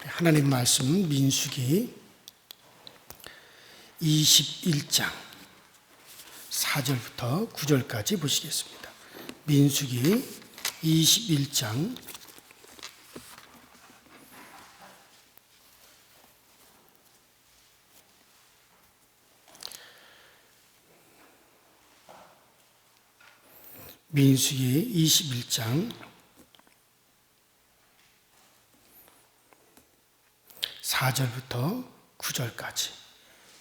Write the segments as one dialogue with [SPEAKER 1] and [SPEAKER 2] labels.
[SPEAKER 1] 하나님 말씀 민수기 21장 4절부터 9절까지 보시겠습니다. 민수기 21장 4절부터 9절까지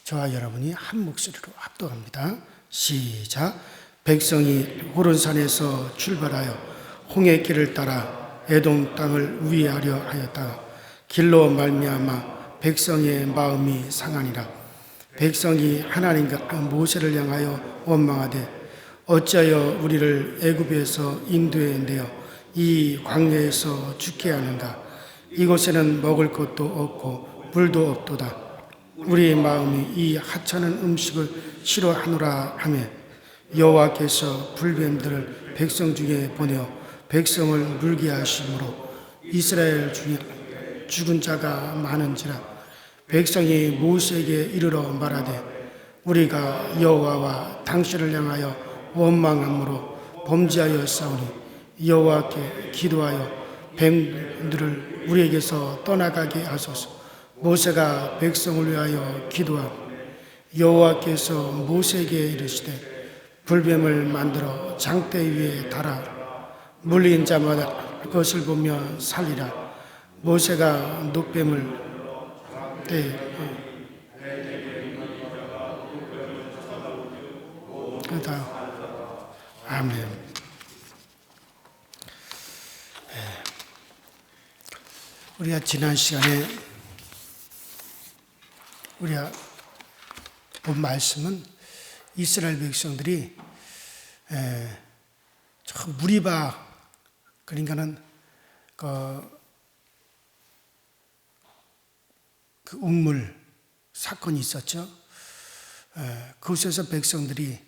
[SPEAKER 1] 저와 여러분이 한 목소리로 합독합니다. 시작. 백성이 호론산에서 출발하여 홍해길을 따라 에돔 땅을 우회하려 하였다가 길로 말미암아 백성의 마음이 상하니라. 백성이 하나님과 모세를 향하여 원망하되 어찌하여 우리를 애굽에서 인도해 내어 이 광야에서 죽게 하는가. 이곳에는 먹을 것도 없고 물도 없도다. 우리의 마음이 이 하찮은 음식을 싫어하노라 하며 여호와께서 불뱀들을 백성 중에 보내어 백성을 물게 하심으로 이스라엘 중에 죽은 자가 많은지라. 백성이 모세에게 이르러 말하되 우리가 여호와와 당신을 향하여 원망함으로 범죄하여 싸우니 여호와께 기도하여 뱀들을 우리에게서 떠나가게 하소서. 모세가 백성을 위하여 기도하고 여호와께서 모세에게 이르시되 불뱀을 만들어 장대 위에 달아 물린 자마다 그것을 보며 살리라. 모세가 녹뱀을 아멘. 우리가 지난 시간에 우리가 본 말씀은 이스라엘 백성들이 저 무리바, 그러니까는 그 우물 사건이 있었죠. 그곳에서 백성들이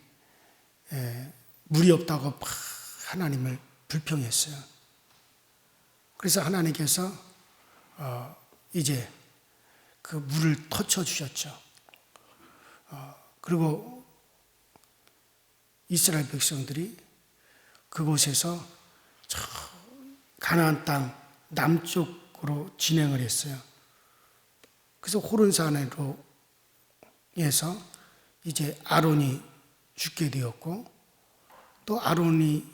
[SPEAKER 1] 물이 없다고 막 하나님을 불평했어요. 그래서 하나님께서 이제 그 물을 터쳐 주셨죠. 그리고 이스라엘 백성들이 그곳에서 저 가나안 땅 남쪽으로 진행을 했어요. 그래서 호른산으로 해서 이제 아론이 죽게 되었고, 또 아론이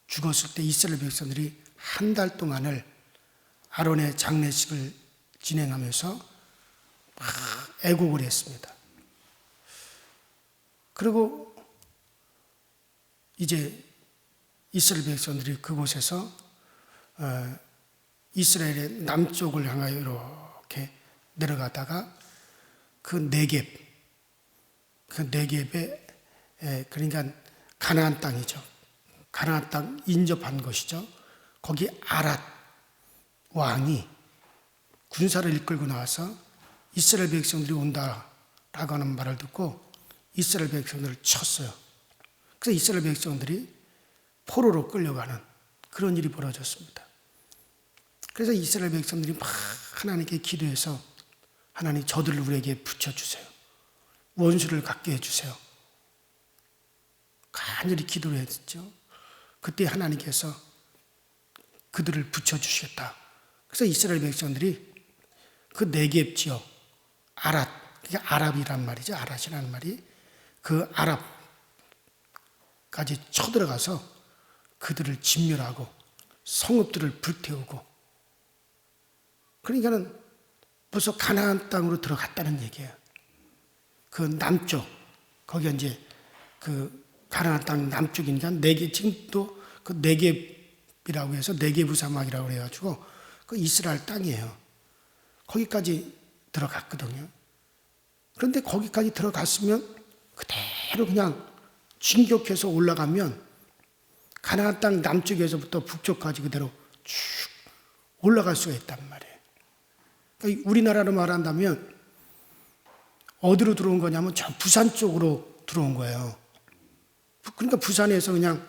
[SPEAKER 1] 죽었을 때 이스라엘 백성들이 한 달 동안을 아론의 장례식을 진행하면서 애국을 했습니다. 그리고 이제 이스라엘 백성들이 그곳에서 이스라엘의 남쪽을 향하여 이렇게 내려가다가 그 네겝에 그러니까 가나안 땅이죠. 가나안 땅 인접한 것이죠. 거기 아랏 왕이 군사를 이끌고 나와서 이스라엘 백성들이 온다라고 하는 말을 듣고 이스라엘 백성들을 쳤어요. 그래서 이스라엘 백성들이 포로로 끌려가는 그런 일이 벌어졌습니다. 그래서 이스라엘 백성들이 막 하나님께 기도해서 하나님 저들을 우리에게 붙여주세요. 원수를 갖게 해주세요. 간절히 기도를 했죠. 그때 하나님께서 그들을 붙여주시겠다. 그래서 이스라엘 백성들이 그 네겝 지역 아랏, 그게 아랍이란 말이죠. 아랏이라는 말이 그 아랍까지 쳐들어가서 그들을 진멸하고 성읍들을 불태우고, 그러니까는 벌써 가나안 땅으로 들어갔다는 얘기예요. 그 남쪽, 거기가 이제 그 가나안 땅 남쪽이니까 지금도 그 네겝이라고 해서 네겝의 사막이라고 해가지고 그 이스라엘 땅이에요. 거기까지 들어갔거든요. 그런데 거기까지 들어갔으면 그대로 그냥 진격해서 올라가면 가나안 땅 남쪽에서부터 북쪽까지 그대로 쭉 올라갈 수가 있단 말이에요. 그러니까 우리나라로 말한다면 어디로 들어온 거냐면 저 부산 쪽으로 들어온 거예요. 그러니까 부산에서 그냥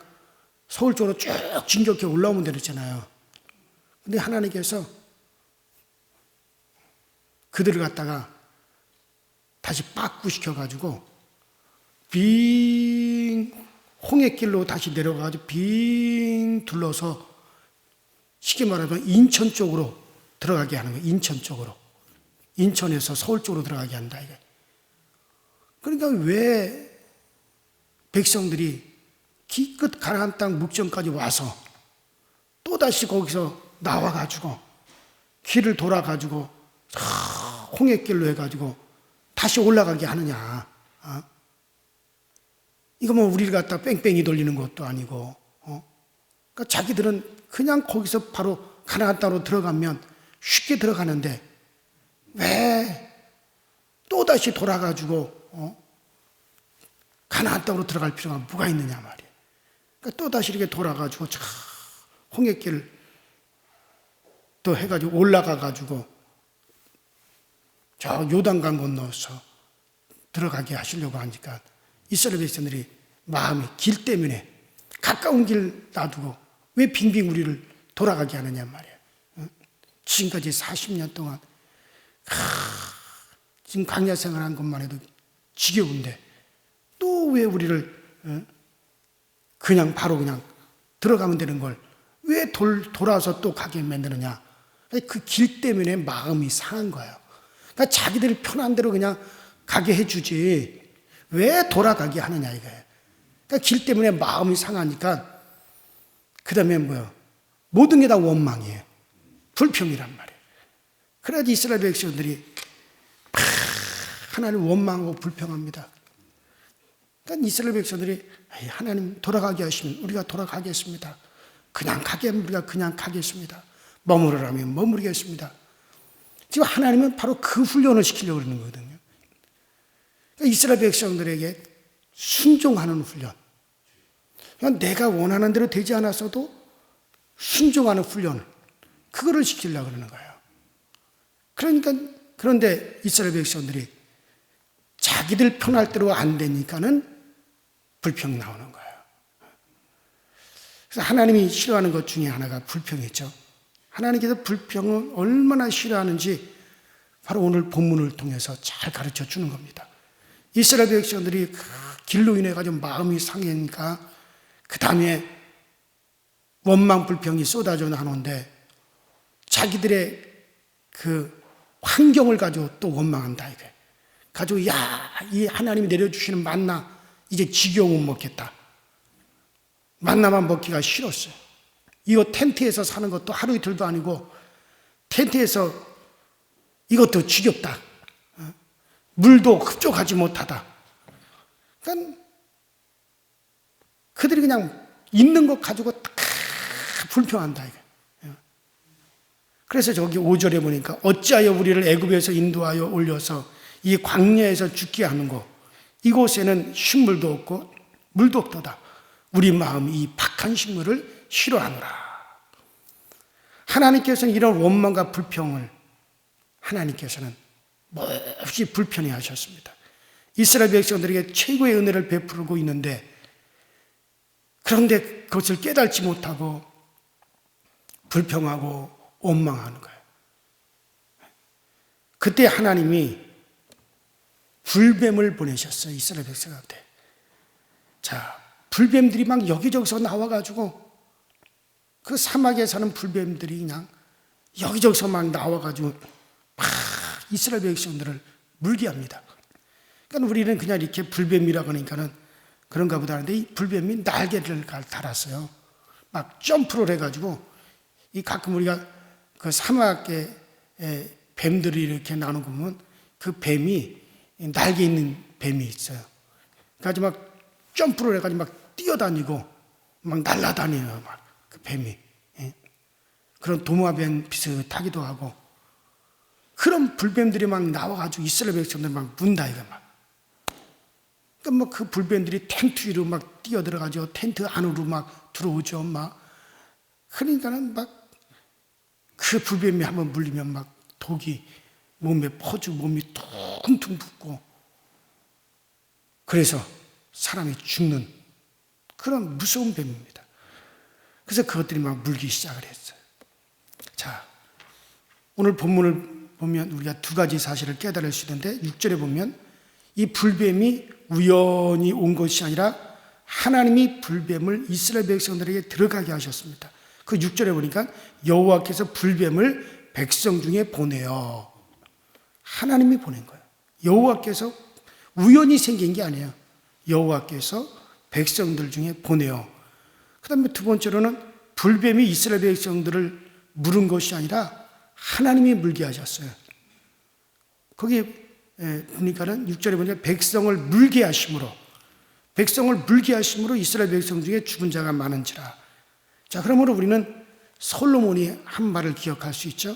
[SPEAKER 1] 서울 쪽으로 쭉 진격해 올라오면 되잖아요. 근데 하나님께서 그들을 갖다가 다시 빠꾸시켜가지고 빙 홍해길로 다시 내려가가지고 빙 둘러서 쉽게 말하면 인천 쪽으로 들어가게 하는 거예요. 인천 쪽으로. 인천에서 서울 쪽으로 들어가게 한다 이게. 그러니까 왜 백성들이 기껏 가나안 땅 묵점까지 와서 또다시 거기서 나와가지고 길을 돌아가지고 홍해길로 해가지고 다시 올라가게 하느냐. 이거 뭐 우리를 갖다 뺑뺑이 돌리는 것도 아니고, 그러니까 자기들은 그냥 거기서 바로 가나안 땅으로 들어가면 쉽게 들어가는데 왜 또다시 돌아가지고 가나안 땅으로 들어갈 필요가 뭐가 있느냐 말이에요. 그러니까 또다시 이렇게 돌아가지고 홍해길 또 해가지고 올라가가지고 저 요단강 건너서 들어가게 하시려고 하니까 이스라엘 백성들이 마음이 길 때문에 가까운 길 놔두고 왜 빙빙 우리를 돌아가게 하느냐 말이에요. 지금까지 40년 동안 지금 광야 생활한 것만 해도 지겨운데 또 왜 우리를 그냥 바로 그냥 들어가면 되는 걸 왜 돌아서 또 가게 만드느냐. 그 길 때문에 마음이 상한 거예요. 그러니까 자기들 편한 대로 그냥 가게 해주지 왜 돌아가게 하느냐 이거예요. 그러니까 길 때문에 마음이 상하니까 그 다음에 뭐요? 모든 게 다 원망이에요. 불평이란 말이에요. 그래야지 이스라엘 백성들이 하나님 원망하고 불평합니다. 그러니까 이스라엘 백성들이 하나님 돌아가게 하시면 우리가 돌아가겠습니다. 그냥 가게 하면 우리가 그냥 가겠습니다. 머무르라면 머무르겠습니다. 지금 하나님은 바로 그 훈련을 시키려고 그러는 거거든요. 그러니까 이스라엘 백성들에게 순종하는 훈련. 그러니까 내가 원하는 대로 되지 않았어도 순종하는 훈련을 그거를 시키려고 그러는 거예요. 그러니까 그런데 이스라엘 백성들이 자기들 편할 대로 안 되니까는 불평 나오는 거예요. 그래서 하나님이 싫어하는 것 중에 하나가 불평이죠. 하나님께서 불평을 얼마나 싫어하는지 바로 오늘 본문을 통해서 잘 가르쳐 주는 겁니다. 이스라엘 백성들이 그 길로 인해 가지고 마음이 상하니까 그 다음에 원망 불평이 쏟아져 나오는데 자기들의 그 환경을 가지고 또 원망한다 이게. 가지고 이 하나님이 내려주시는 만나 이제 지겨우면 먹겠다. 만나만 먹기가 싫었어요. 이거 텐트에서 사는 것도 하루 이틀도 아니고 텐트에서 이것도 지겹다. 물도 흡족하지 못하다. 그러니까 그들이 그냥 있는 것 가지고 불평한다. 그래서 저기 5절에 보니까 어찌하여 우리를 애굽에서 인도하여 올려서 이 광야에서 죽게 하는고 이곳에는 식물도 없고 물도 없도다. 우리 마음이 이 박한 식물을 싫어하노라. 하나님께서는 이런 원망과 불평을 하나님께서는 몹시 불편해 하셨습니다. 이스라엘 백성들에게 최고의 은혜를 베풀고 있는데 그런데 그것을 깨닫지 못하고 불평하고 원망하는 거예요. 그때 하나님이 불뱀을 보내셨어요. 이스라엘 백성한테. 자, 불뱀들이 막 여기저기서 나와가지고 그 사막에 사는 불뱀들이 그냥 여기저기서 막 나와가지고 막 이스라엘 백성들을 물게 합니다. 그러니까 우리는 그냥 이렇게 불뱀이라고 하니까는 그런가 보다 하는데 이 불뱀이 날개를 달았어요. 막 점프를 해가지고 이 가끔 우리가 그 사막에 뱀들이 이렇게 나오는 거 보면 그 뱀이 날개 있는 뱀이 있어요. 그래가지고 막 점프를 해가지고 막 뛰어다니고 막 날아다니는 막 그 뱀이. 그런 도마뱀 비슷하기도 하고 그런 불뱀들이 막 나와가지고 이스라엘 백성들 막 문다 이거 막. 그러니까 뭐 그 불뱀들이 텐트 위로 막 뛰어들어가죠. 텐트 안으로 막 들어오죠. 막. 그러니까는 막 그 불뱀이 한번 물리면 막 독이 몸에 퍼지고 몸이 퉁퉁 붓고 그래서 사람이 죽는 그런 무서운 뱀입니다. 그래서 그것들이 막 물기 시작을 했어요. 자, 오늘 본문을 보면 우리가 두 가지 사실을 깨달을 수 있는데 6절에 보면 이 불뱀이 우연히 온 것이 아니라 하나님이 불뱀을 이스라엘 백성들에게 들어가게 하셨습니다. 그 6절에 보니까 여호와께서 불뱀을 백성 중에 보내요. 하나님이 보낸 거예요. 여호와께서 우연히 생긴 게 아니에요. 여호와께서 백성들 중에 보내요. 그 다음에 두 번째로는 불뱀이 이스라엘 백성들을 물은 것이 아니라 하나님이 물게 하셨어요. 거기 보니까는 6절에 보니까 백성을 물게 하심으로 이스라엘 백성 중에 죽은 자가 많은지라. 자, 그러므로 우리는 솔로몬이 한 말을 기억할 수 있죠.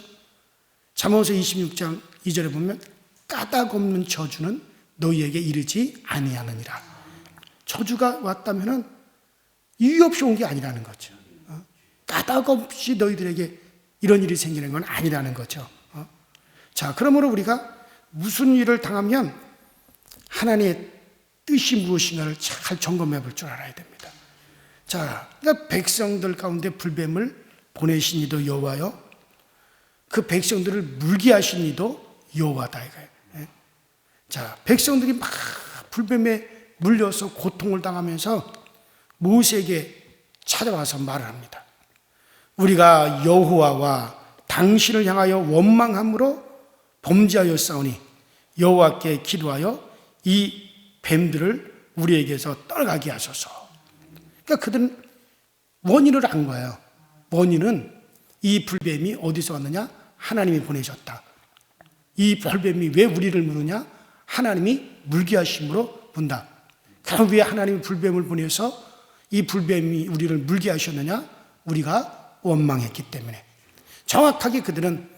[SPEAKER 1] 잠언서 26장 2절에 보면 까닭 없는 저주는 너희에게 이르지 아니하느니라. 저주가 왔다면은 이유 없이 온 게 아니라는 거죠. 까닭 없이 너희들에게 이런 일이 생기는 건 아니라는 거죠. 자, 그러므로 우리가 무슨 일을 당하면 하나님의 뜻이 무엇인가를 잘 점검해 볼 줄 알아야 됩니다. 자, 그러니까 백성들 가운데 불뱀을 보내신 이도 여호와요. 그 백성들을 물게 하신 이도 여호와다 이거예요. 자, 백성들이 막 불뱀에 물려서 고통을 당하면서 모세에게 찾아와서 말을 합니다. 우리가 여호와와 당신을 향하여 원망함으로 범죄하였사오니 여호와께 기도하여 이 뱀들을 우리에게서 떠나가게 하소서. 그러니까 그들은 원인을 안 거예요. 원인은 이 불뱀이 어디서 왔느냐? 하나님이 보내셨다. 이 불뱀이 왜 우리를 무느냐? 하나님이 물게 하심으로 문다. 그럼 왜 하나님이 불뱀을 보내서 이 불뱀이 우리를 물게 하셨느냐? 우리가 원망했기 때문에. 정확하게 그들은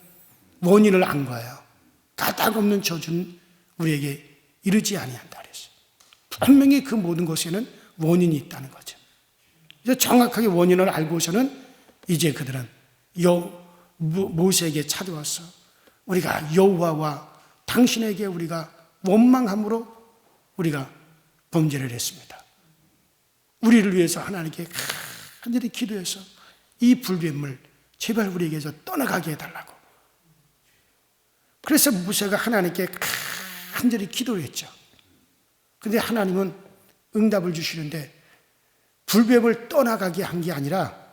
[SPEAKER 1] 원인을 안 거예요. 까닭 없는 저주는 우리에게 이르지 아니한다 그랬어요. 분명히 그 모든 것에는 원인이 있다는 거죠. 그래서 정확하게 원인을 알고서는 이제 그들은 모세에게 찾아왔어. 우리가 여호와와 당신에게 우리가 원망함으로 우리가 범죄를 했습니다. 우리를 위해서 하나님께 간절히 기도해서 이 불뱀을 제발 우리에게서 떠나가게 해달라고. 그래서 모세가 하나님께 간절히 기도를 했죠. 그런데 하나님은 응답을 주시는데 불뱀을 떠나가게 한 게 아니라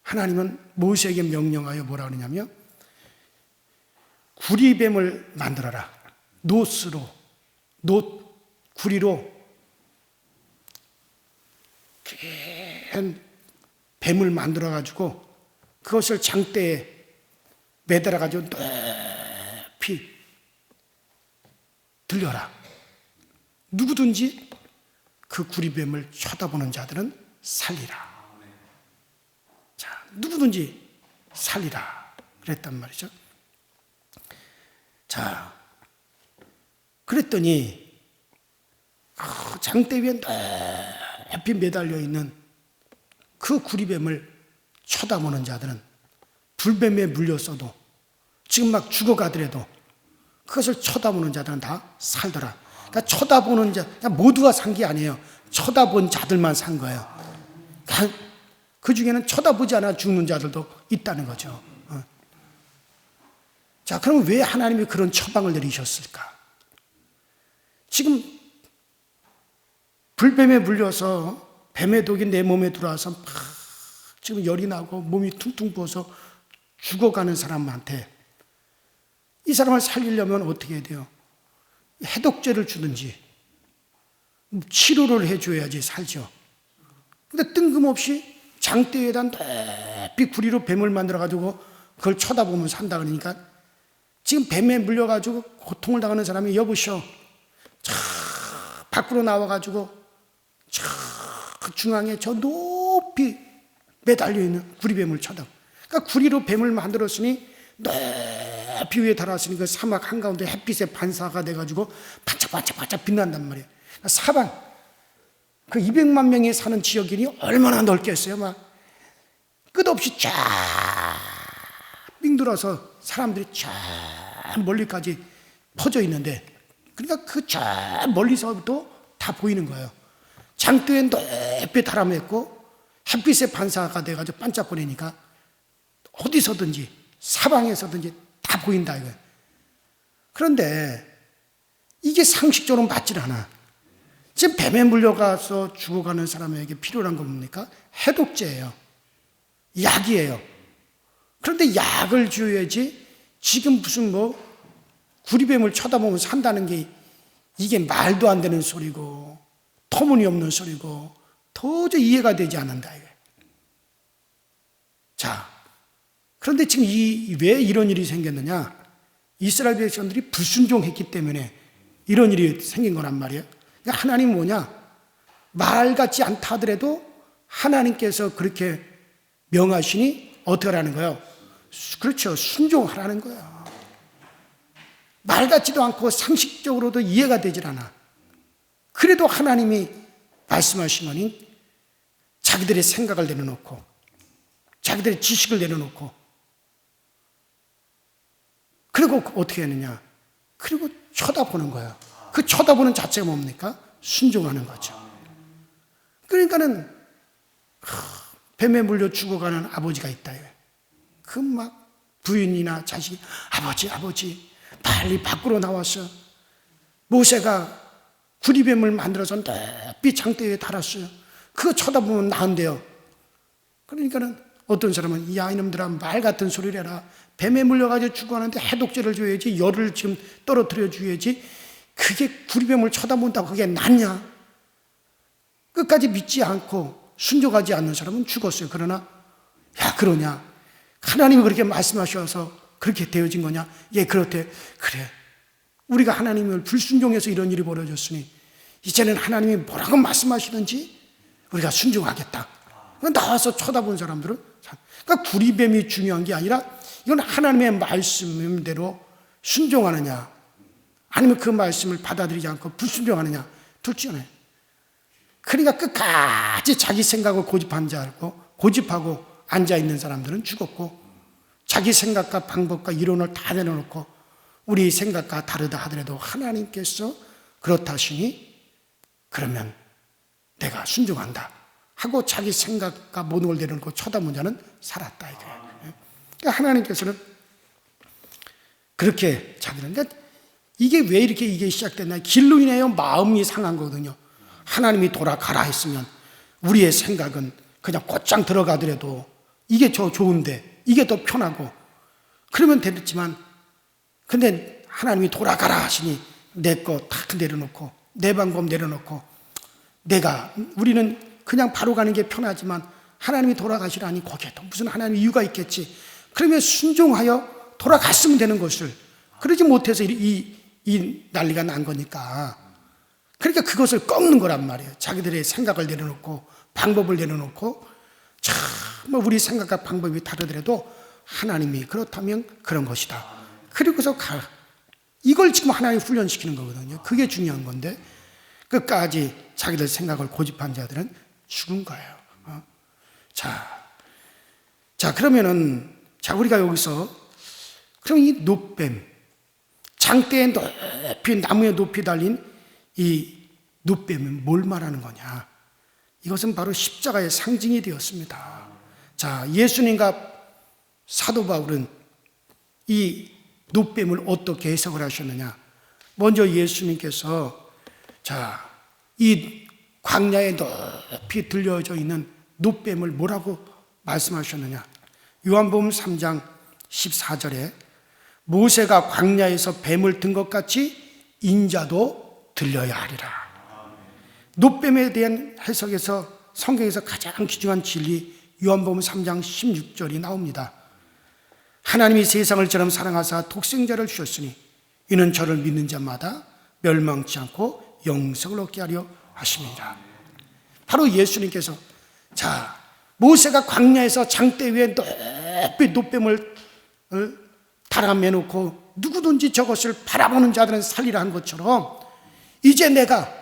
[SPEAKER 1] 하나님은 모세에게 명령하여 뭐라 그러냐면 구리뱀을 만들어라. 구리로 큰 뱀을 만들어가지고 그것을 장대에 매달아가지고 높이 들려라. 누구든지 그 구리뱀을 쳐다보는 자들은 살리라. 자, 누구든지 살리라. 그랬단 말이죠. 자, 그랬더니 장대 위에 높이 매달려 있는 그 구리뱀을 쳐다보는 자들은 불뱀에 물렸어도 지금 막 죽어가더라도 그것을 쳐다보는 자들은 다 살더라. 그러니까 쳐다보는 자, 모두가 산 게 아니에요. 쳐다본 자들만 산 거예요. 그 중에는 쳐다보지 않아 죽는 자들도 있다는 거죠. 자, 그럼 왜 하나님이 그런 처방을 내리셨을까? 지금 불뱀에 물려서 뱀의 독이 내 몸에 들어와서 막 지금 열이 나고 몸이 퉁퉁 부어서 죽어가는 사람한테 이 사람을 살리려면 어떻게 해야 돼요? 해독제를 주든지 치료를 해줘야지 살죠. 근데 뜬금없이 장대에다 높이 구리로 뱀을 만들어가지고 그걸 쳐다보면 산다 그러니까 지금 뱀에 물려가지고 고통을 당하는 사람이 여보시오. 저 밖으로 나와가지고 저 중앙에 저 높이 매달려 있는 구리뱀을 쳐다보. 그러니까 구리로 뱀을 만들었으니 높이 위에 달았으니 그 사막 한가운데 햇빛에 반사가 돼가지고 반짝반짝 빛난단 말이에요. 그러니까 사방 그 200만 명이 사는 지역이니 얼마나 넓겠어요. 막 끝없이 쫙 빙돌아서 사람들이 쫙 멀리까지 퍼져 있는데 그러니까 그 쫙 멀리서부터 다 보이는 거예요. 장대에 높이 달아맺고 햇빛에 반사가 돼가지고 반짝거리니까 어디서든지 사방에서든지 다 다 보인다 이거. 그런데 이게 상식적으로 맞질 않아. 지금 뱀에 물려가서 죽어가는 사람에게 필요한 건 뭡니까? 해독제예요. 약이에요. 그런데 약을 줘야지 지금 무슨 구리뱀을 쳐다보면서 한다는 게 이게 말도 안 되는 소리고 터무니없는 소리고 도저히 이해가 되지 않는다 이거. 자, 그런데 지금 왜 이런 일이 생겼느냐? 이스라엘 백성들이 불순종했기 때문에 이런 일이 생긴 거란 말이에요. 그러니까 하나님은 뭐냐? 말 같지 않다 하더라도 하나님께서 그렇게 명하시니 어떻게 하라는 거예요? 그렇죠. 순종하라는 거예요. 말 같지도 않고 상식적으로도 이해가 되질 않아. 그래도 하나님이 말씀하신 거니 자기들의 생각을 내려놓고 자기들의 지식을 내려놓고 그리고 어떻게 했느냐? 그리고 쳐다보는 거예요. 그 쳐다보는 자체가 뭡니까? 순종하는 거죠. 그러니까는 뱀에 물려 죽어가는 아버지가 있다. 그 막 부인이나 자식이 아버지 빨리 밖으로 나왔어. 모세가 구리뱀을 만들어서 높이 장대 위에 달았어요. 그거 쳐다보면 나은데요. 그러니까는 어떤 사람은 이 아이놈들아 말 같은 소리를 해라. 뱀에 물려가지고 죽어가는데 해독제를 줘야지, 열을 지금 떨어뜨려 줘야지. 그게 구리뱀을 쳐다본다고 그게 낫냐? 끝까지 믿지 않고 순종하지 않는 사람은 죽었어요. 그러나 야 그러냐? 하나님이 그렇게 말씀하셔서 그렇게 되어진 거냐? 예 그렇대. 그래 우리가 하나님을 불순종해서 이런 일이 벌어졌으니 이제는 하나님이 뭐라고 말씀하시든지 우리가 순종하겠다. 나와서 쳐다본 사람들은 그러니까 구리뱀이 중요한 게 아니라 이건 하나님의 말씀대로 순종하느냐 아니면 그 말씀을 받아들이지 않고 불순종하느냐 둘 중에 하나예요. 그러니까 끝까지 자기 생각을 고집하고 앉아있는 사람들은 죽었고 자기 생각과 방법과 이론을 다 내려놓고 우리 생각과 다르다 하더라도 하나님께서 그렇다 하시니 그러면 내가 순종한다 하고 자기 생각과 모든 걸 내려놓고 쳐다본 자는 살았다 이거예요. 그러니까 하나님께서는 그렇게 자기는 그러니까 이게 왜 이렇게 이게 시작됐나? 길로 인하여 마음이 상한 거거든요. 하나님이 돌아가라 했으면 우리의 생각은 그냥 곧장 들어가더라도 이게 더 좋은데 이게 더 편하고 그러면 되겠지만 근데 하나님이 돌아가라 하시니 내 거 다 내려놓고 내 방법 내려놓고 우리는 그냥 바로 가는 게 편하지만 하나님이 돌아가시라니 거기에 또 무슨 하나님 이유가 있겠지. 그러면 순종하여 돌아갔으면 되는 것을 그러지 못해서 이 난리가 난 거니까 그러니까 그것을 꺾는 거란 말이에요. 자기들의 생각을 내려놓고 방법을 내려놓고 정말 우리 생각과 방법이 다르더라도 하나님이 그렇다면 그런 것이다. 그리고서 이걸 지금 하나님 훈련시키는 거거든요. 그게 중요한 건데 끝까지 자기들 생각을 고집한 자들은 죽은 거예요. 자 그러면은 우리가 여기서 그럼 이 놋뱀 장대에 높이 나무에 높이 달린 이 놋뱀은 뭘 말하는 거냐? 이것은 바로 십자가의 상징이 되었습니다. 자, 예수님과 사도 바울은 이 놋뱀을 어떻게 해석을 하셨느냐? 먼저 예수님께서 이 광야에 높이 들려져 있는 놋뱀을 뭐라고 말씀하셨느냐? 요한복음 3장 14절에 모세가 광야에서 뱀을 든 것 같이 인자도 들려야 하리라. 놋뱀에 대한 해석에서 성경에서 가장 귀중한 진리 요한복음 3장 16절이 나옵니다. 하나님이 세상을 저처럼 사랑하사 독생자를 주셨으니 이는 저를 믿는 자마다 멸망치 않고 영생을 얻게 하려 하심이라. 바로 예수님께서 모세가 광야에서 장대 위에 높이 놋뱀을 달아 매놓고 누구든지 저것을 바라보는 자들은 살리라 한 것처럼 이제 내가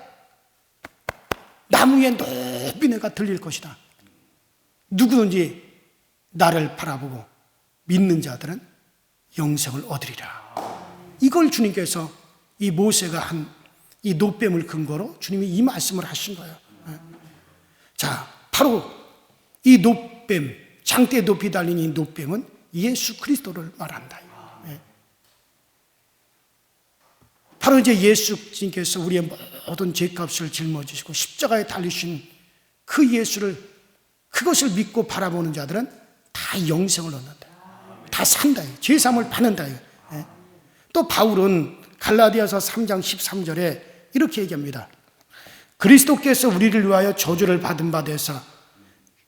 [SPEAKER 1] 나무 위에 높이 내가 들릴 것이다. 누구든지 나를 바라보고 믿는 자들은 영생을 얻으리라. 이걸 주님께서 이 모세가 한 이 놋뱀을 근거로 주님이 이 말씀을 하신 거예요. 바로 이 놋뱀, 장대에 높이 달린 이 놋뱀은 예수 그리스도를 말한다. 바로 이제 예수님께서 우리의 모든 죄값을 짊어지시고 십자가에 달리신 그 예수를, 그것을 믿고 바라보는 자들은 다 영생을 얻는다. 다 산다. 죄사함을 받는다. 또 바울은 갈라디아서 3장 13절에 이렇게 얘기합니다. 그리스도께서 우리를 위하여 저주를 받은 바 되사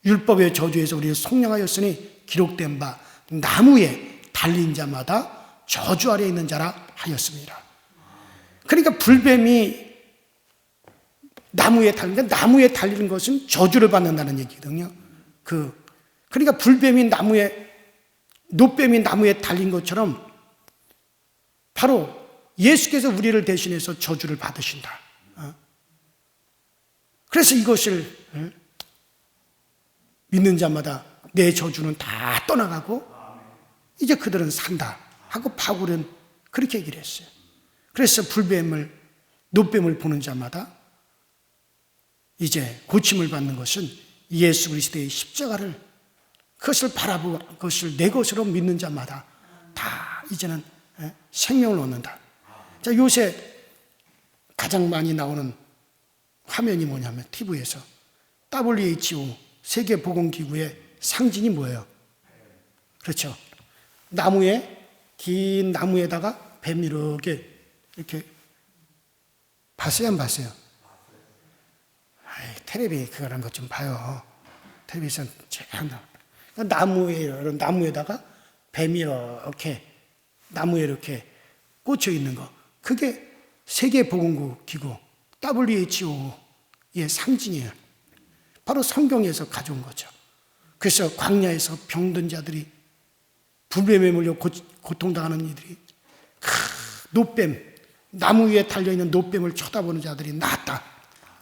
[SPEAKER 1] 율법의 저주에서 우리를 속량하였으니 기록된 바 나무에 달린 자마다 저주 아래 있는 자라 하였습니다. 그러니까 불뱀이 나무에 달리는 것은 저주를 받는다는 얘기거든요. 그러니까 불뱀이 노뱀이 나무에 달린 것처럼 바로 예수께서 우리를 대신해서 저주를 받으신다. 그래서 이것을 믿는 자마다 내 저주는 다 떠나가고 이제 그들은 산다 하고 바울은 그렇게 얘기를 했어요. 그래서 노뱀을 보는 자마다 이제 고침을 받는 것은 예수 그리스도의 십자가를, 그것을 바라보고 그것을 내 것으로 믿는 자마다 다 이제는 생명을 얻는다. 자, 요새 가장 많이 나오는 화면이 뭐냐면 TV에서 WHO 세계보건기구의 상징이 뭐예요? 그렇죠. 긴 나무에다가 뱀이 이렇게 봤어요, 안 봤어요? 텔레비 그런 것 좀 봐요. 텔레비전 나무에다가 뱀이 이렇게 나무에 이렇게 꽂혀 있는 거, 그게 세계보건기구 WHO의 상징이에요. 바로 성경에서 가져온 거죠. 그래서 광야에서 병든 자들이, 불뱀에 물려 고통당하는 이들이 나무 위에 달려있는 노뱀을 쳐다보는 자들이 낫다.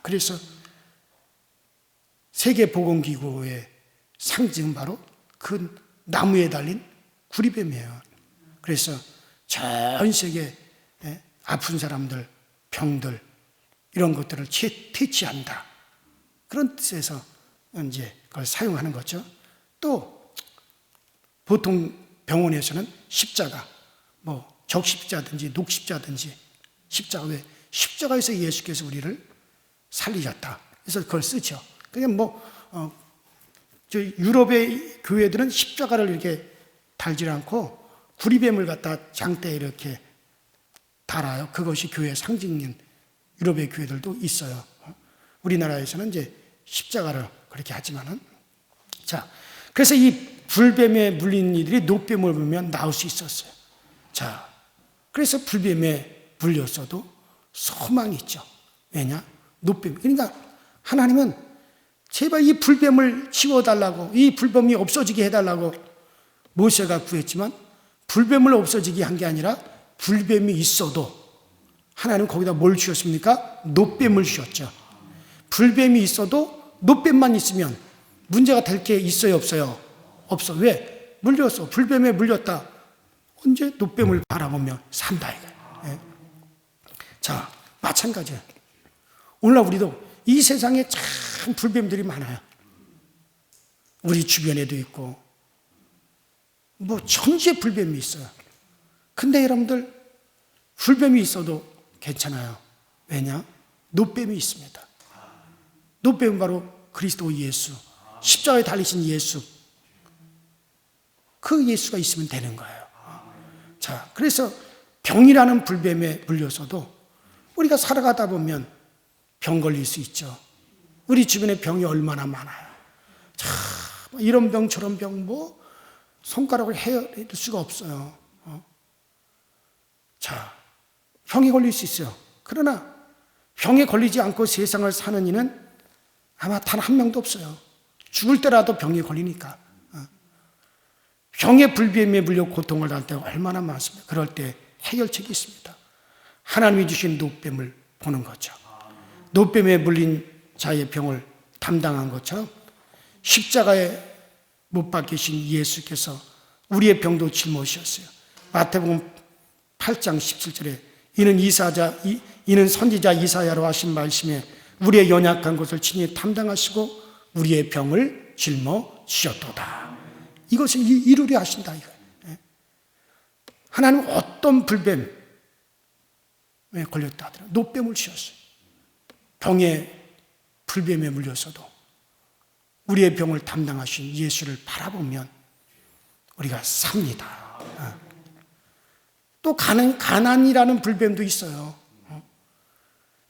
[SPEAKER 1] 그래서 세계보건기구의 상징은 바로 그 나무에 달린 구리뱀이에요. 그래서 전 세계 아픈 사람들, 병들 이런 것들을 퇴치한다. 그런 뜻에서 이제 그걸 사용하는 거죠. 또 보통 병원에서는 십자가, 적십자든지 녹십자든지 십자가에서 예수께서 우리를 살리셨다. 그래서 그걸 쓰죠. 그냥 유럽의 교회들은 십자가를 이렇게 달지 않고 구리뱀을 갖다 장대에 이렇게 달아요. 그것이 교회의 상징인 유럽의 교회들도 있어요. 우리나라에서는 이제 십자가를 그렇게 하지만은. 자, 그래서 이 불뱀에 물린 이들이 노뱀을 보면 나올 수 있었어요. 자, 그래서 불뱀에 물렸어도 소망이 있죠. 왜냐? 노뱀. 그러니까 하나님은 제발 이 불뱀을 치워달라고, 이 불뱀이 없어지게 해달라고 모세가 구했지만 불뱀을 없어지게 한 게 아니라 불뱀이 있어도 하나님은 거기다 뭘 주셨습니까? 노뱀을 주셨죠. 불뱀이 있어도 노뱀만 있으면 문제가 될 게 있어요, 없어요? 없어. 왜? 물렸어. 불뱀에 물렸다. 언제 노뱀을 바라보며 산다. 자, 마찬가지예요. 오늘날 우리도 이 세상에 참 불뱀들이 많아요. 우리 주변에도 있고 천지에 불뱀이 있어요. 근데 여러분들 불뱀이 있어도 괜찮아요. 왜냐? 노뱀이 있습니다. 노뱀은 바로 그리스도 예수, 십자가에 달리신 예수, 그 예수가 있으면 되는 거예요. 자, 그래서 병이라는 불뱀에 물려서도 우리가 살아가다 보면 병 걸릴 수 있죠. 우리 주변에 병이 얼마나 많아요. 참 이런 병 저런 병 손가락을 헤아릴 수가 없어요. 자, 병에 걸릴 수 있어요. 그러나 병에 걸리지 않고 세상을 사는 이는 아마 단 한 명도 없어요. 죽을 때라도 병에 걸리니까. 병의 불뱀에 물려 고통을 당할 때가 얼마나 많습니까? 그럴 때 해결책이 있습니다. 하나님이 주신 노뱀을 보는 거죠. 노뱀에 물린 자의 병을 담당한 것처럼 십자가에 못 박히신 예수께서 우리의 병도 짊어지셨어요. 마태복음 8장 17절에 이는 선지자 이사야로 하신 말씀에 우리의 연약한 것을 친히 담당하시고 우리의 병을 짊어지셨도다. 이것을 이루려 하신다. 하나님은 어떤 불뱀, 걸렸다 하더라고요. 노뱀을 씌웠어요. 병에 불뱀에 물려서도 우리의 병을 담당하신 예수를 바라보면 우리가 삽니다. 또 가난이라는 불뱀도 있어요.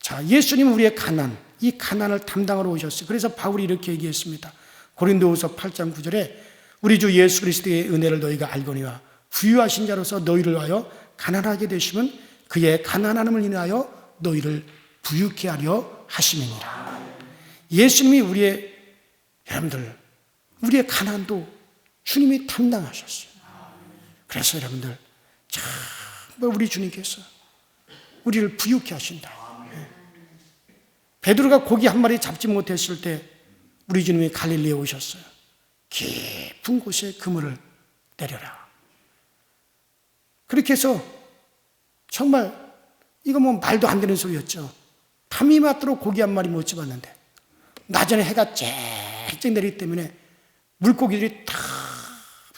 [SPEAKER 1] 자, 예수님은 우리의 가난, 이 가난을 담당하러 오셨어요. 그래서 바울이 이렇게 얘기했습니다. 고린도후서 8장 9절에 우리 주 예수 그리스도의 은혜를 너희가 알거니와 부유하신 자로서 너희를 위하여 가난하게 되시면 그의 가난함을 인하여 너희를 부유케 하려 하심이니라. 예수님이 여러분들 우리의 가난도 주님이 담당하셨어요. 그래서 여러분들 정말 우리 주님께서 우리를 부유케 하신다. 베드로가 고기 한 마리 잡지 못했을 때 우리 주님이 갈릴리에 오셨어요. 깊은 곳에 그물을 내려라. 그렇게 해서 정말 이거 뭐 말도 안 되는 소리였죠. 탐이 맞도록 고기 한 마리 못 집었는데 낮에는 해가 쨍쨍 내리기 때문에 물고기들이 다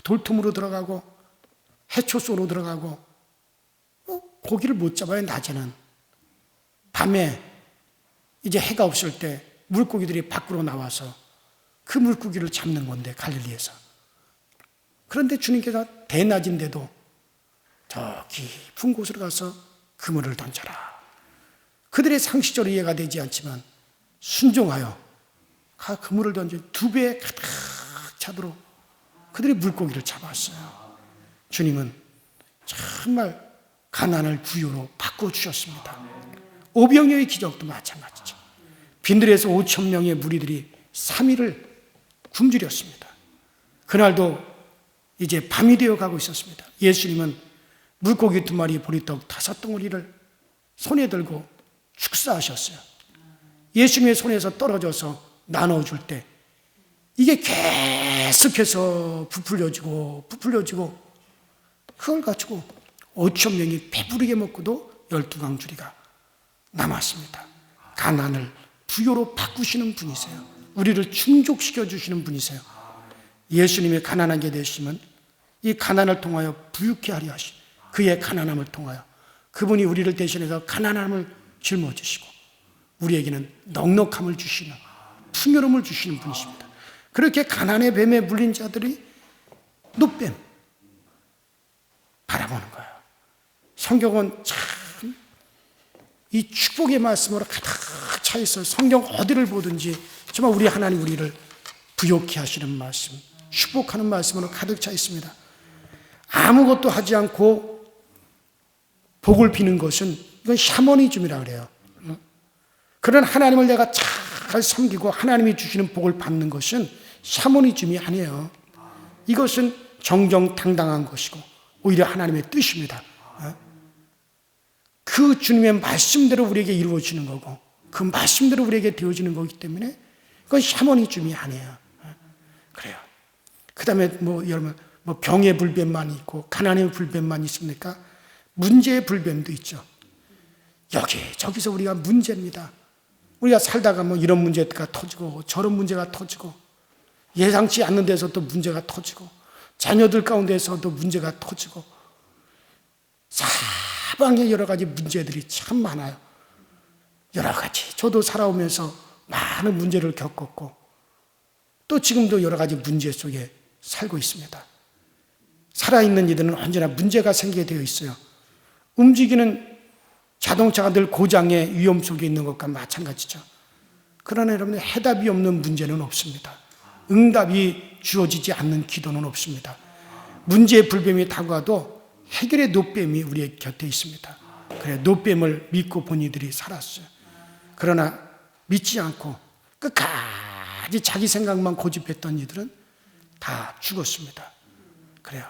[SPEAKER 1] 돌틈으로 들어가고 해초 속으로 들어가고 고기를 못 잡아요. 낮에는. 밤에 이제 해가 없을 때 물고기들이 밖으로 나와서 그 물고기를 잡는 건데 갈릴리에서. 그런데 주님께서 대낮인데도 저 깊은 곳으로 가서 그물을 던져라. 그들의 상식적으로 이해가 되지 않지만 순종하여 그물을 던져 2배에 가득 차도록 그들이 물고기를 잡았어요. 주님은 정말 가난을 부유로 바꿔주셨습니다. 오병이어의 기적도 마찬가지죠. 빈들에서 5천 명의 무리들이 3일을 굶주렸습니다. 그날도 이제 밤이 되어 가고 있었습니다. 예수님은 물고기 2마리 보리떡 5덩어리를 손에 들고 축사하셨어요. 예수님의 손에서 떨어져서 나눠줄 때 이게 계속해서 부풀려지고 그걸 가지고 5천 명이 배부르게 먹고도 12강주리가 남았습니다. 가난을 부요로 바꾸시는 분이세요. 우리를 충족시켜 주시는 분이세요. 예수님이 가난하게 되시면 이 가난을 통하여 부유케 하려 하시 그의 가난함을 통하여 그분이 우리를 대신해서 가난함을 짊어지시고 우리에게는 넉넉함을 주시는 풍요로움을 주시는 분이십니다. 그렇게 가난의 뱀에 물린 자들이 노뱀 바라보는 거예요. 성경은 참 이 축복의 말씀으로 가득 차 있어요. 성경 어디를 보든지 정말 우리 하나님 우리를 부욕케 하시는 말씀, 축복하는 말씀으로 가득 차 있습니다. 아무것도 하지 않고 복을 비는 것은 이건 샤머니즘이라 그래요. 그런 하나님을 내가 잘 섬기고 하나님이 주시는 복을 받는 것은 샤머니즘이 아니에요. 이것은 정정당당한 것이고 오히려 하나님의 뜻입니다. 그 주님의 말씀대로 우리에게 이루어지는 거고 그 말씀대로 우리에게 되어지는 거기 때문에 그건 샤머니즘이 아니에요. 그래요. 그 다음에 여러분 병의 불뱀만 있고 가난의 불뱀만 있습니까? 문제의 불뱀도 있죠. 여기저기서 우리가 문제입니다. 우리가 살다가 이런 문제가 터지고 저런 문제가 터지고 예상치 않는 데서 또 문제가 터지고 자녀들 가운데서도 문제가 터지고 사방에 여러 가지 문제들이 참 많아요. 여러 가지. 저도 살아오면서 많은 문제를 겪었고 또 지금도 여러 가지 문제 속에 살고 있습니다. 살아있는 이들은 언제나 문제가 생기게 되어 있어요. 움직이는 자동차가 늘 고장의 위험 속에 있는 것과 마찬가지죠. 그러나 여러분 해답이 없는 문제는 없습니다. 응답이 주어지지 않는 기도는 없습니다. 문제의 불뱀이 다가와도 해결의 노뱀이 우리의 곁에 있습니다. 그래 노뱀을 믿고 본 이들이 살았어요. 그러나 믿지 않고 끝까지 자기 생각만 고집했던 이들은 다 죽었습니다. 그래요.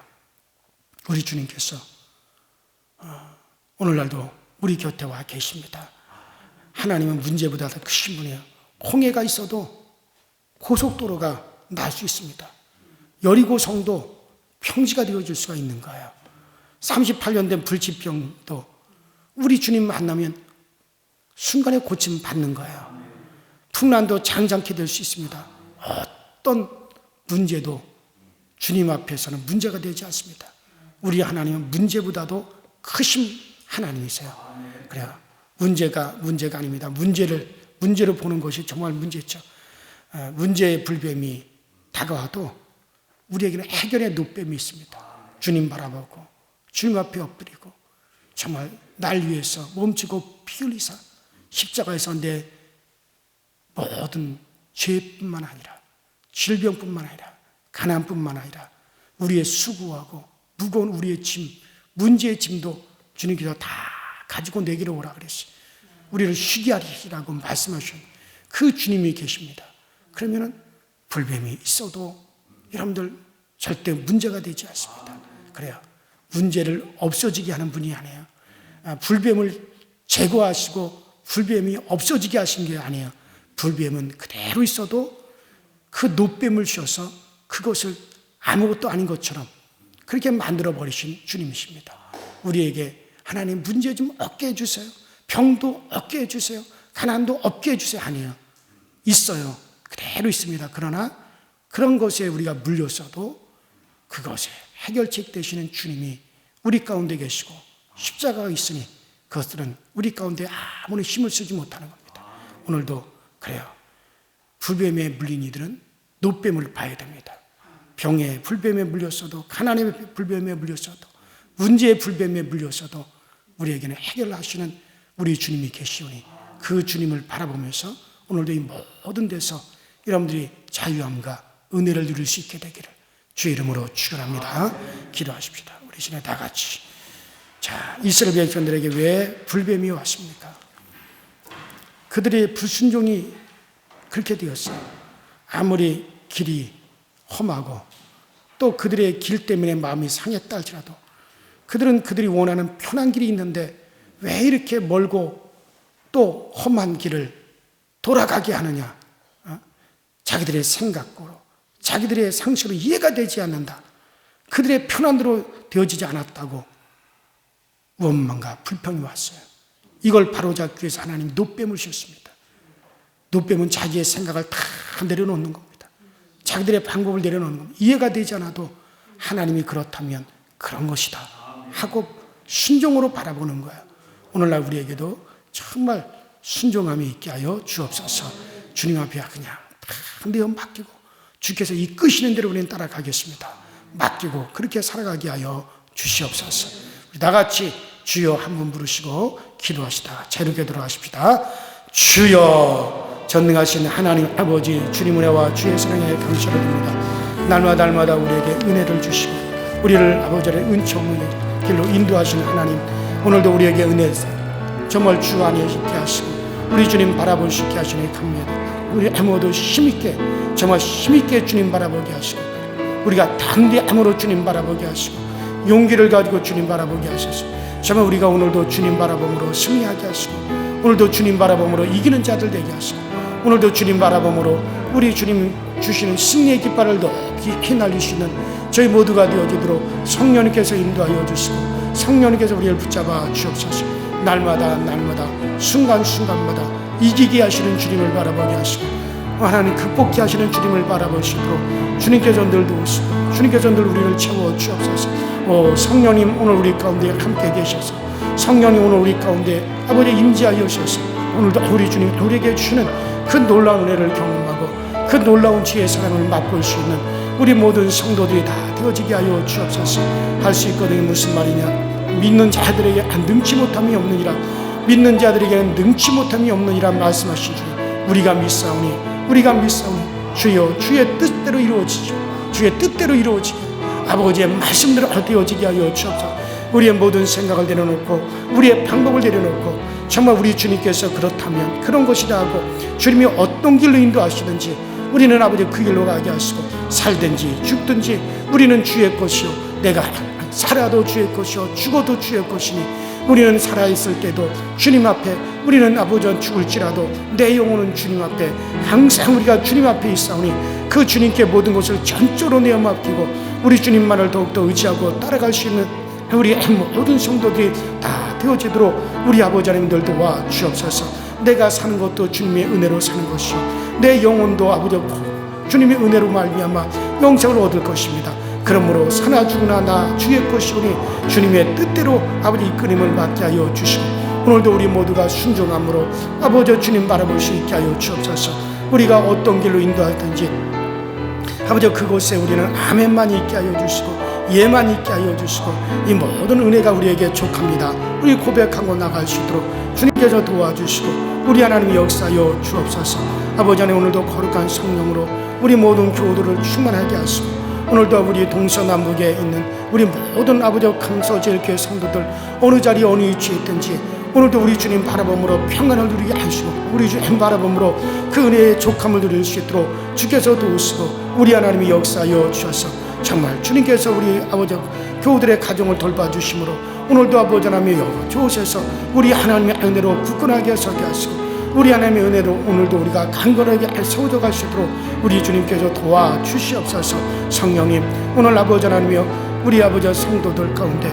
[SPEAKER 1] 우리 주님께서 오늘날도 우리 곁에 와 계십니다. 하나님은 문제보다 더 크신 분이에요. 홍해가 있어도 고속도로가 날 수 있습니다. 여리고성도 평지가 되어줄 수가 있는 거예요. 38년 된 불치병도 우리 주님 만나면 순간에 고침 받는 거예요. 풍란도 장장케 될 수 있습니다. 어떤 문제도 주님 앞에서는 문제가 되지 않습니다. 우리 하나님은 문제보다도 크신 하나님이세요. 그래요. 문제가 아닙니다. 문제로 보는 것이 정말 문제죠. 문제의 불뱀이 다가와도 우리에게는 해결의 노뱀이 있습니다. 주님 바라보고 주님 앞에 엎드리고 정말 날 위해서 몸치고 피 흘리사 십자가에서 내 모든 죄뿐만 아니라 질병뿐만 아니라 가난뿐만 아니라 우리의 수고하고 무거운 우리의 짐, 문제의 짐도 주님께서 다 가지고 내게로 오라 그랬어요. 우리를 쉬게 하리라고 말씀하신 그 주님이 계십니다. 그러면은 불뱀이 있어도 여러분들 절대 문제가 되지 않습니다. 그래요. 문제를 없어지게 하는 분이 아니에요. 불뱀을 제거하시고 불뱀이 없어지게 하신 게 아니에요. 불뱀은 그대로 있어도 그 노뱀을 씌워서 그것을 아무것도 아닌 것처럼 그렇게 만들어 버리신 주님이십니다. 우리에게 하나님 문제 좀 없게 해주세요. 병도 없게 해주세요. 가난도 없게 해주세요. 아니에요. 있어요. 그대로 있습니다. 그러나 그런 것에 우리가 물렸어도 그것에 해결책 되시는 주님이 우리 가운데 계시고 십자가가 있으니 그것들은 우리 가운데 아무리 힘을 쓰지 못하는 겁니다. 오늘도 그래요. 불뱀에 물린 이들은 노뱀을 봐야 됩니다. 병에 불뱀에 물렸어도 가난의 불뱀에 물렸어도 문제의 불뱀에 물렸어도 우리에게는 해결하시는 우리 주님이 계시오니 그 주님을 바라보면서 오늘도 이 모든 데서 여러분들이 자유함과 은혜를 누릴 수 있게 되기를 주의 이름으로 축원합니다. 기도하십시다. 우리 시내 다 같이. 자, 이스라엘 백성들에게 왜 불뱀이 왔습니까? 그들의 불순종이 그렇게 되었어요. 아무리 길이 험하고 또 그들의 길 때문에 마음이 상했다 할지라도 그들은 그들이 원하는 편한 길이 있는데 왜 이렇게 멀고 또 험한 길을 돌아가게 하느냐? 자기들의 생각으로 자기들의 상식으로 이해가 되지 않는다. 그들의 편안으로 되어지지 않았다고 원망과 불평이 왔어요. 이걸 바로잡기 위해서 하나님 노뱀을 씌웠습니다. 노뱀은 자기의 생각을 다 내려놓는 겁니다. 자기들의 방법을 내려놓는 겁니다. 이해가 되지 않아도 하나님이 그렇다면 그런 것이다 하고 순종으로 바라보는 거예요. 오늘날 우리에게도 정말 순종함이 있게 하여 주옵소서. 주님 앞에 그냥 다 내어 맡기고 주께서 이끄시는 대로 우리는 따라가겠습니다. 맡기고 그렇게 살아가게 하여 주시옵소서. 우리 다 같이 주여 한 번 부르시고 기도하시다 자유롭게 들어가십시다. 주여 전능하신 하나님 아버지 주님 은혜와 주의 사랑에 감사를 드립니다. 날마다 우리에게 은혜를 주시고 우리를 아버지의 은총의 길로 인도하시는 하나님, 오늘도 우리에게 은혜 정말 주 안에 있게 하시고 우리 주님 바라볼 수 있게 하시니 감사합니다. 우리 모두 힘있게 정말 힘있게 주님 바라보게 하시고 우리가 담대함으로 주님 바라보게 하시고 용기를 가지고 주님 바라보게 하셔서 정말 우리가 오늘도 주님 바라봄으로 승리하게 하시고 오늘도 주님 바라봄으로 이기는 자들 되게 하시고 오늘도 주님 바라봄으로 우리 주님 주시는 승리의 깃발을 높이 휘날릴 수 있는 저희 모두가 되어지도록 성령님께서 인도하여 주시고 성령님께서 우리를 붙잡아 주옵소서. 날마다 순간순간마다 이기게 하시는 주님을 바라보게 하시고 하나님 극복케 하시는 주님을 바라보시도록 주님께서 늘 도우시고 주님께서 늘 우리를 채워 주옵소서. 성령님 오늘 우리 가운데 함께 계셔서 성령님 오늘 우리 가운데 아버지 임재하여 주셔서 오늘도 우리 주님 우리에게 주시는 그 놀라운 은혜를 경험하고 그 놀라운 지혜의 사랑을 맛볼 수 있는 우리 모든 성도들이 다 되어지게 하여 주옵소서. 할 수 있거든요. 무슨 말이냐? 믿는 자들에게 능치 못함이 없느니라. 믿는 자들에게는 능치 못함이 없느니라 말씀하신 주님, 우리가 믿사오니 주여 주의 뜻대로 이루어지죠. 주의 뜻대로 주의 아버지의 말씀대로 되어지게 하여 주옵소서. 우리의 모든 생각을 내려놓고 우리의 방법을 내려놓고 정말 우리 주님께서 그렇다면 그런 것이다 하고 주님이 어떤 길로 인도하시든지 우리는 아버지 그 길로 가게 하시고 살든지 죽든지 우리는 주의 것이요 내가 살아도 주의 것이요 죽어도 주의 것이니 우리는 살아있을 때도 주님 앞에 우리는 아버지 죽을지라도 내 영혼은 주님 앞에 항상 우리가 주님 앞에 있사오니 그 주님께 모든 것을 전적으로 내어 맡기고 우리 주님만을 더욱더 의지하고 따라갈 수 있는 우리 모든 성도들이 다 되어지도록 우리 아버지 하나님들 도와 주옵소서. 내가 사는 것도 주님의 은혜로 사는 것이요 내 영혼도 아버지 주님의 은혜로 말미암아 영생을 얻을 것입니다. 그러므로 사나 죽으나 나 주의 것이오니 주님의 뜻대로 아버지 이끌림을 받게 하여 주시고 오늘도 우리 모두가 순종함으로 아버지 주님 바라볼 수 있게 하여 주옵소서. 우리가 어떤 길로 인도하든지 아버지 그곳에 우리는 아멘만 있게 하여 주시고 예만 있게 하여 주시고 이 모든 은혜가 우리에게 족합니다. 우리 고백하고 나갈 수 있도록 주님께서 도와주시고 우리 하나님 역사하여 주옵소서. 아버지 하나님 오늘도 거룩한 성령으로 우리 모든 교우들을 충만하게 하시고 오늘도 우리 동서남북에 있는 우리 모든 아버지 강서제일교회 성도들 어느 자리 어느 위치에 있든지 오늘도 우리 주님 바라봄으로 평안을 누리게 하시고 우리 주님 바라봄으로 그 은혜의 족함을 누릴 수 있도록 주께서 도우시고 우리 하나님이 역사하여 주셔서 정말 주님께서 우리 아버지 교우들의 가정을 돌봐주심으로 오늘도 아버지 하나님의 여호와셔서 우리 하나님의 은혜로 굳건하게 서게 하시고 우리 하나님의 은혜로 오늘도 우리가 강건하게 세워져 갈 수 있도록 우리 주님께서 도와주시옵소서. 성령님 오늘 아버지 하나님이여 우리 아버지 성도들 가운데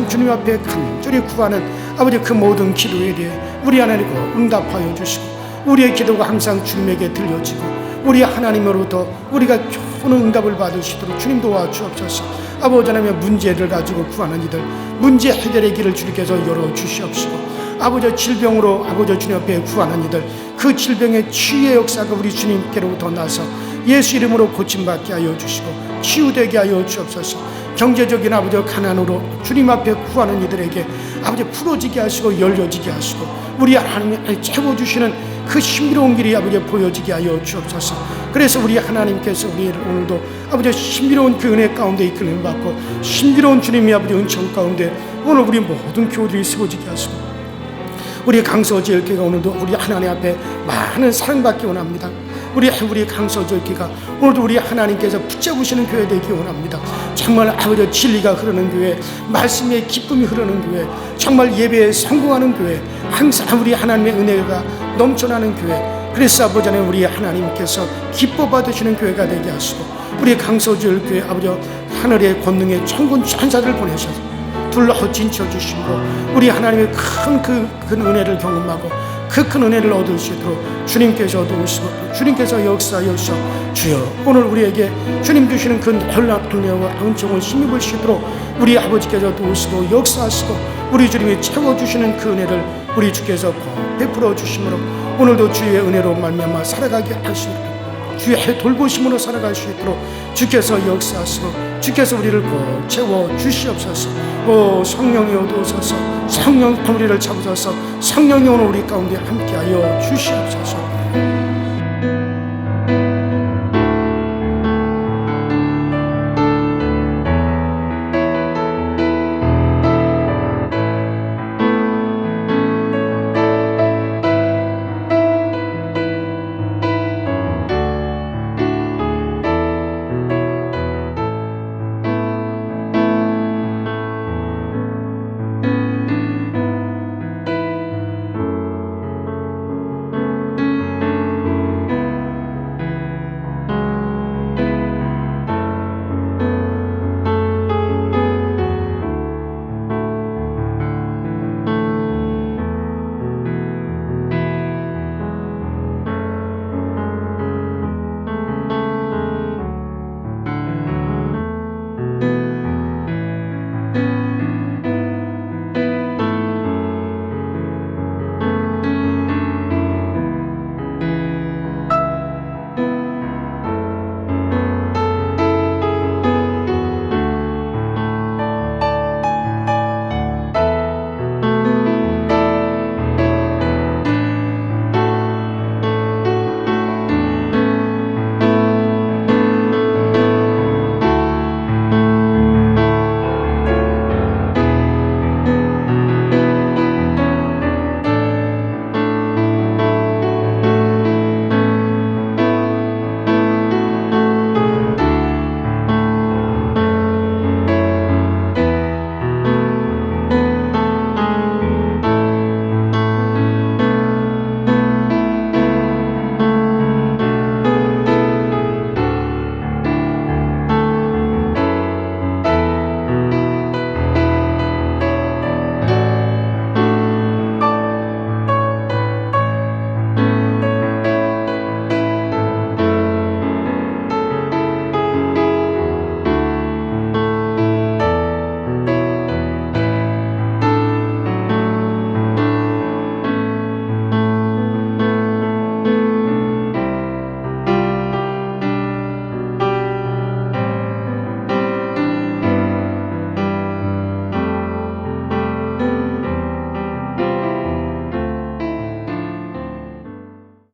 [SPEAKER 1] 주님 앞에 간절히 구하는 아버지 그 모든 기도에 대해 우리 하나님 응답하여 주시고 우리의 기도가 항상 주님에게 들려지고 우리 하나님으로부터 우리가 좋은 응답을 받을 수 있도록 주님 도와주옵소서. 아버지 하나님의 문제를 가지고 구하는 이들 문제 해결의 길을 주님께서 열어주시옵시고 아버지 질병으로 아버지 주님 앞에 구하는 이들 그 질병의 치유의 역사가 우리 주님께로부터 나서 예수 이름으로 고침받게 하여 주시고 치유되게 하여 주옵소서. 경제적인 아버지 가난으로 주님 앞에 구하는 이들에게 아버지 풀어지게 하시고 열려지게 하시고 우리 하나님이 채워주시는 그 신비로운 길이 아버지 보여지게 하여 주옵소서. 그래서 우리 하나님께서 우리를 오늘도 아버지 신비로운 그 은혜 가운데 이끌림을 받고 신비로운 주님의 아버지 은총 가운데 오늘 우리 모든 교우들이 세워지게 하시고 우리 강서제일교회가 오늘도 우리 하나님 앞에 많은 사랑받기 원합니다. 우리 강서제일교회가 오늘도 우리 하나님께서 붙잡으시는 교회 되기 원합니다. 정말 아버지 진리가 흐르는 교회, 말씀의 기쁨이 흐르는 교회, 정말 예배에 성공하는 교회, 항상 우리 하나님의 은혜가 넘쳐나는 교회. 그래서 아버지 하나님 우리 하나님께서 기뻐 받으시는 교회가 되게 하시고 우리 강서제일교회 아버지 하늘의 권능의 천군 천사들 보내셔서 둘러 진쳐 주심으로 우리 하나님의 큰 은혜를 경험하고 그 큰 은혜를 얻을 수 있도록 주님께서 도우시고 주님께서 역사하여 주셔 주여 오늘 우리에게 주님 주시는 그 놀라운 은혜와 은총을 힘입을 수 있도록 우리 아버지께서 도우시고 역사하시고 우리 주님이 채워주시는 그 은혜를 우리 주께서 베풀어 주심으로 오늘도 주의 은혜로 말미암아 살아가게 하시고 주의 돌보심으로 살아갈 수 있도록 주께서 역사하시고 주께서 우리를 꼭 채워 주시옵소서. 오 성령이 오소서 성령 우리를 잡으셔서 성령이 오늘 우리 가운데 함께하여 주시옵소서.